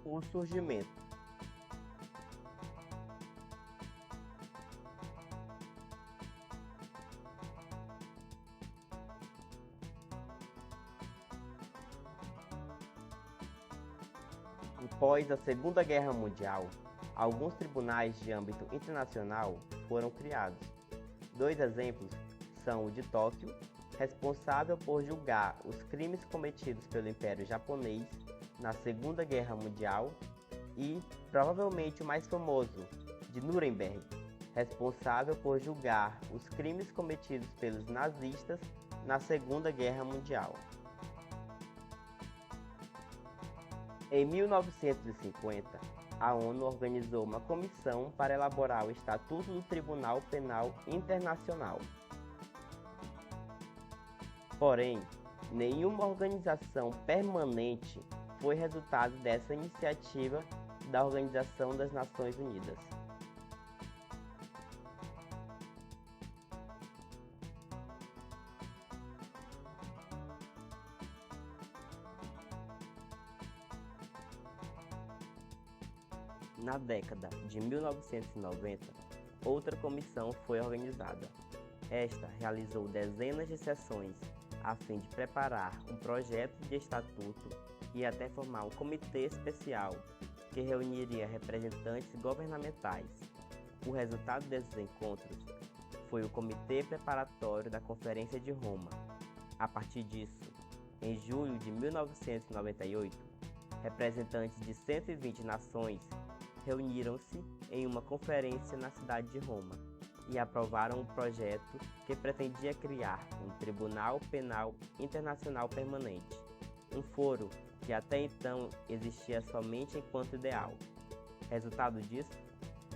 o surgimento. Após a Segunda Guerra Mundial, alguns tribunais de âmbito internacional foram criados. Dois exemplos são o de Tóquio, responsável por julgar os crimes cometidos pelo Império Japonês na Segunda Guerra Mundial, e, provavelmente o mais famoso, de Nuremberg, responsável por julgar os crimes cometidos pelos nazistas na Segunda Guerra Mundial. Em 1950, a ONU organizou uma comissão para elaborar o Estatuto do Tribunal Penal Internacional. Porém, nenhuma organização permanente foi resultado dessa iniciativa da Organização das Nações Unidas. Na década de 1990, outra comissão foi organizada. Esta realizou dezenas de sessões a fim de preparar um projeto de estatuto e até formar um comitê especial que reuniria representantes governamentais. O resultado desses encontros foi o Comitê Preparatório da Conferência de Roma. A partir disso, em julho de 1998, representantes de 120 nações reuniram-se em uma conferência na cidade de Roma e aprovaram um projeto que pretendia criar um Tribunal Penal Internacional Permanente, um foro que até então existia somente enquanto ideal. Resultado disso,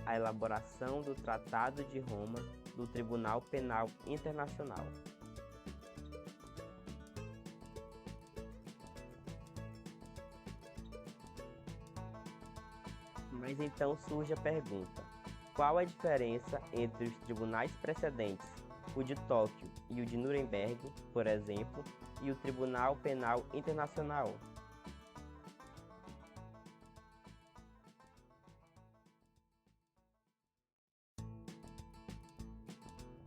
a elaboração do Tratado de Roma do Tribunal Penal Internacional. Mas então surge a pergunta: qual a diferença entre os tribunais precedentes, o de Tóquio e o de Nuremberg, por exemplo, e o Tribunal Penal Internacional?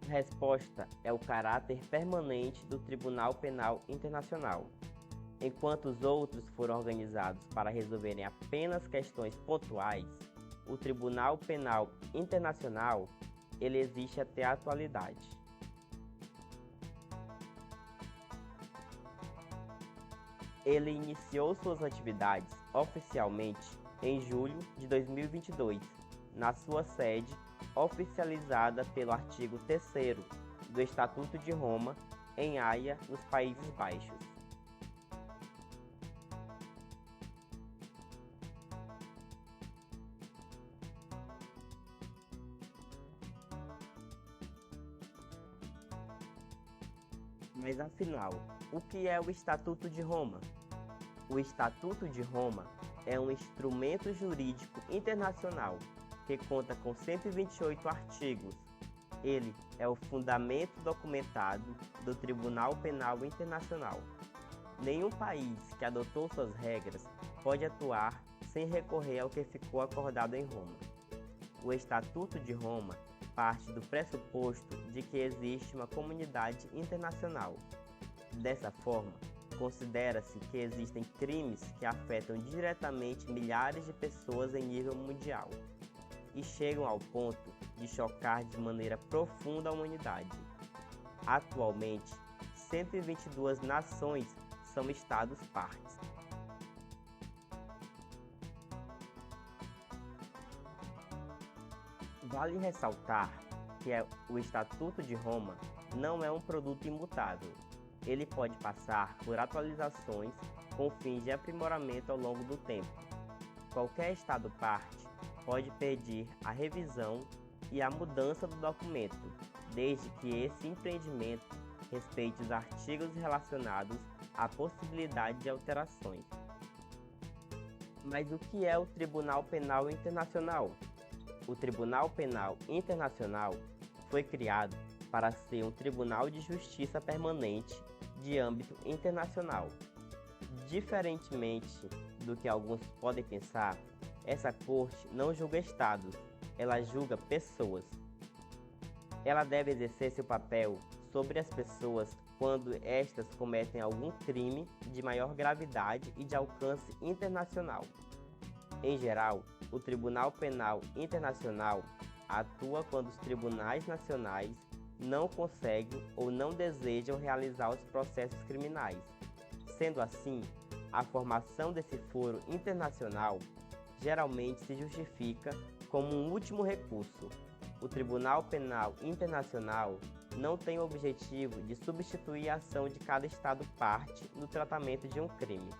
A resposta é o caráter permanente do Tribunal Penal Internacional. Enquanto os outros foram organizados para resolverem apenas questões pontuais, o Tribunal Penal Internacional ele existe até a atualidade. Ele iniciou suas atividades oficialmente em julho de 2022, na sua sede oficializada pelo artigo 3º do Estatuto de Roma, em Haia, nos Países Baixos. Mas afinal, o que é o Estatuto de Roma? O Estatuto de Roma é um instrumento jurídico internacional que conta com 128 artigos. Ele é o fundamento documentado do Tribunal Penal Internacional. Nenhum país que adotou suas regras pode atuar sem recorrer ao que ficou acordado em Roma. O Estatuto de Roma parte do pressuposto de que existe uma comunidade internacional. Dessa forma, considera-se que existem crimes que afetam diretamente milhares de pessoas em nível mundial e chegam ao ponto de chocar de maneira profunda a humanidade. Atualmente, 122 nações são Estados-partes. Vale ressaltar que o Estatuto de Roma não é um produto imutável. Ele pode passar por atualizações com fins de aprimoramento ao longo do tempo. Qualquer Estado-parte pode pedir a revisão e a mudança do documento, desde que esse empreendimento respeite os artigos relacionados à possibilidade de alterações. Mas o que é o Tribunal Penal Internacional? O Tribunal Penal Internacional foi criado para ser um tribunal de justiça permanente de âmbito internacional. Diferentemente do que alguns podem pensar, essa corte não julga estados, ela julga pessoas. Ela deve exercer seu papel sobre as pessoas quando estas cometem algum crime de maior gravidade e de alcance internacional. Em geral, o Tribunal Penal Internacional atua quando os tribunais nacionais não conseguem ou não desejam realizar os processos criminais. Sendo assim, a formação desse foro internacional geralmente se justifica como um último recurso. O Tribunal Penal Internacional não tem o objetivo de substituir a ação de cada Estado parte no tratamento de um crime.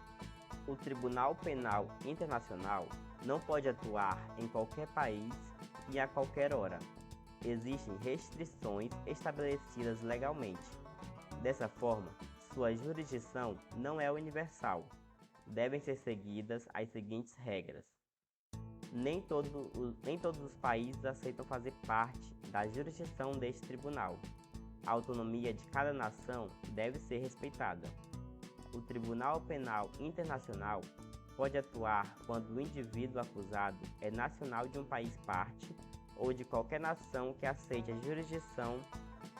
O Tribunal Penal Internacional não pode atuar em qualquer país e a qualquer hora. Existem restrições estabelecidas legalmente. Dessa forma, sua jurisdição não é universal. Devem ser seguidas as seguintes regras. Nem todos os países aceitam fazer parte da jurisdição deste tribunal. A autonomia de cada nação deve ser respeitada. O Tribunal Penal Internacional pode atuar quando o indivíduo acusado é nacional de um país parte ou de qualquer nação que aceite a jurisdição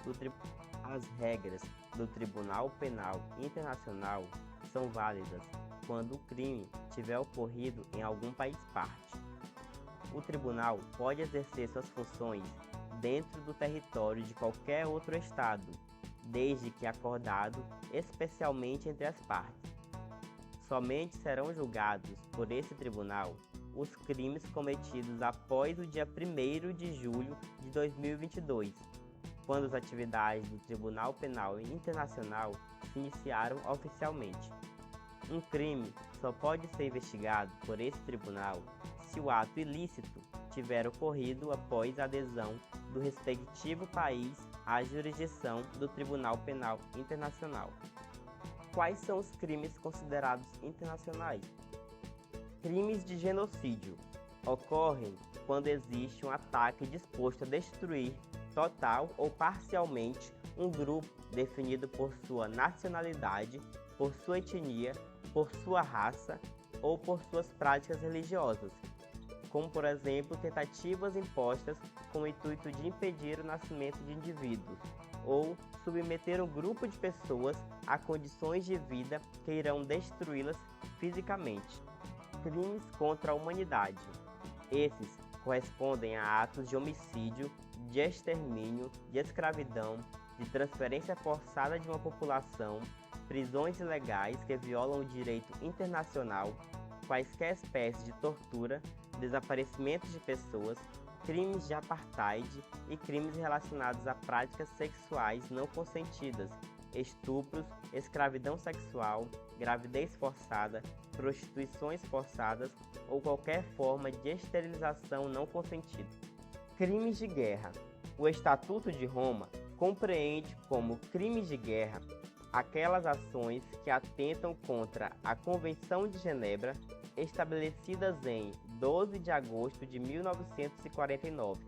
do tribunal. As regras do Tribunal Penal Internacional são válidas quando o crime tiver ocorrido em algum país parte. O tribunal pode exercer suas funções dentro do território de qualquer outro estado, desde que acordado especialmente entre as partes. Somente serão julgados por esse tribunal os crimes cometidos após o dia 1º de julho de 2022, quando as atividades do Tribunal Penal Internacional se iniciaram oficialmente. Um crime só pode ser investigado por esse tribunal se o ato ilícito tiver ocorrido após a adesão do respectivo país à jurisdição do Tribunal Penal Internacional. Quais são os crimes considerados internacionais? Crimes de genocídio ocorrem quando existe um ataque disposto a destruir, total ou parcialmente, um grupo definido por sua nacionalidade, por sua etnia, por sua raça ou por suas práticas religiosas, como, por exemplo, tentativas impostas com o intuito de impedir o nascimento de indivíduos, ou submeter um grupo de pessoas a condições de vida que irão destruí-las fisicamente. Crimes contra a humanidade. Esses correspondem a atos de homicídio, de extermínio, de escravidão, de transferência forçada de uma população, prisões ilegais que violam o direito internacional, quaisquer espécies de tortura, desaparecimentos de pessoas, crimes de apartheid e crimes relacionados a práticas sexuais não consentidas, estupros, escravidão sexual, gravidez forçada, prostituições forçadas ou qualquer forma de esterilização não consentida. Crimes de guerra. O Estatuto de Roma compreende como crimes de guerra aquelas ações que atentam contra a Convenção de Genebra, estabelecidas em 12 de agosto de 1949.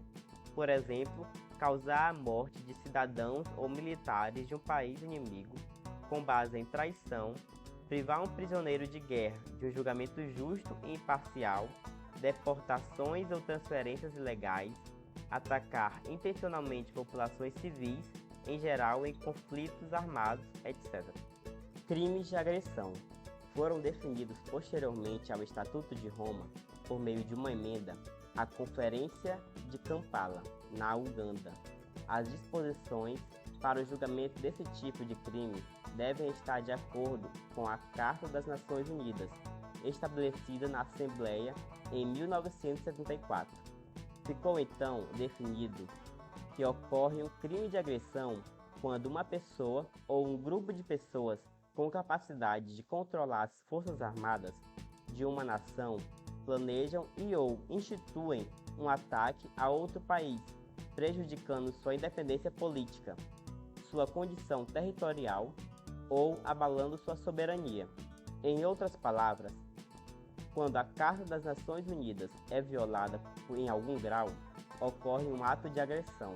Por exemplo, causar a morte de cidadãos ou militares de um país inimigo, com base em traição, privar um prisioneiro de guerra de um julgamento justo e imparcial, deportações ou transferências ilegais, atacar intencionalmente populações civis, em geral em conflitos armados, etc. Crimes de agressão foram definidos posteriormente ao Estatuto de Roma por meio de uma emenda à Conferência de Kampala, na Uganda. As disposições para o julgamento desse tipo de crime devem estar de acordo com a Carta das Nações Unidas, estabelecida na Assembleia em 1974. Ficou então definido que ocorre um crime de agressão quando uma pessoa ou um grupo de pessoas com capacidade de controlar as forças armadas de uma nação planejam e ou instituem um ataque a outro país, prejudicando sua independência política, sua condição territorial ou abalando sua soberania. Em outras palavras, quando a Carta das Nações Unidas é violada em algum grau, ocorre um ato de agressão.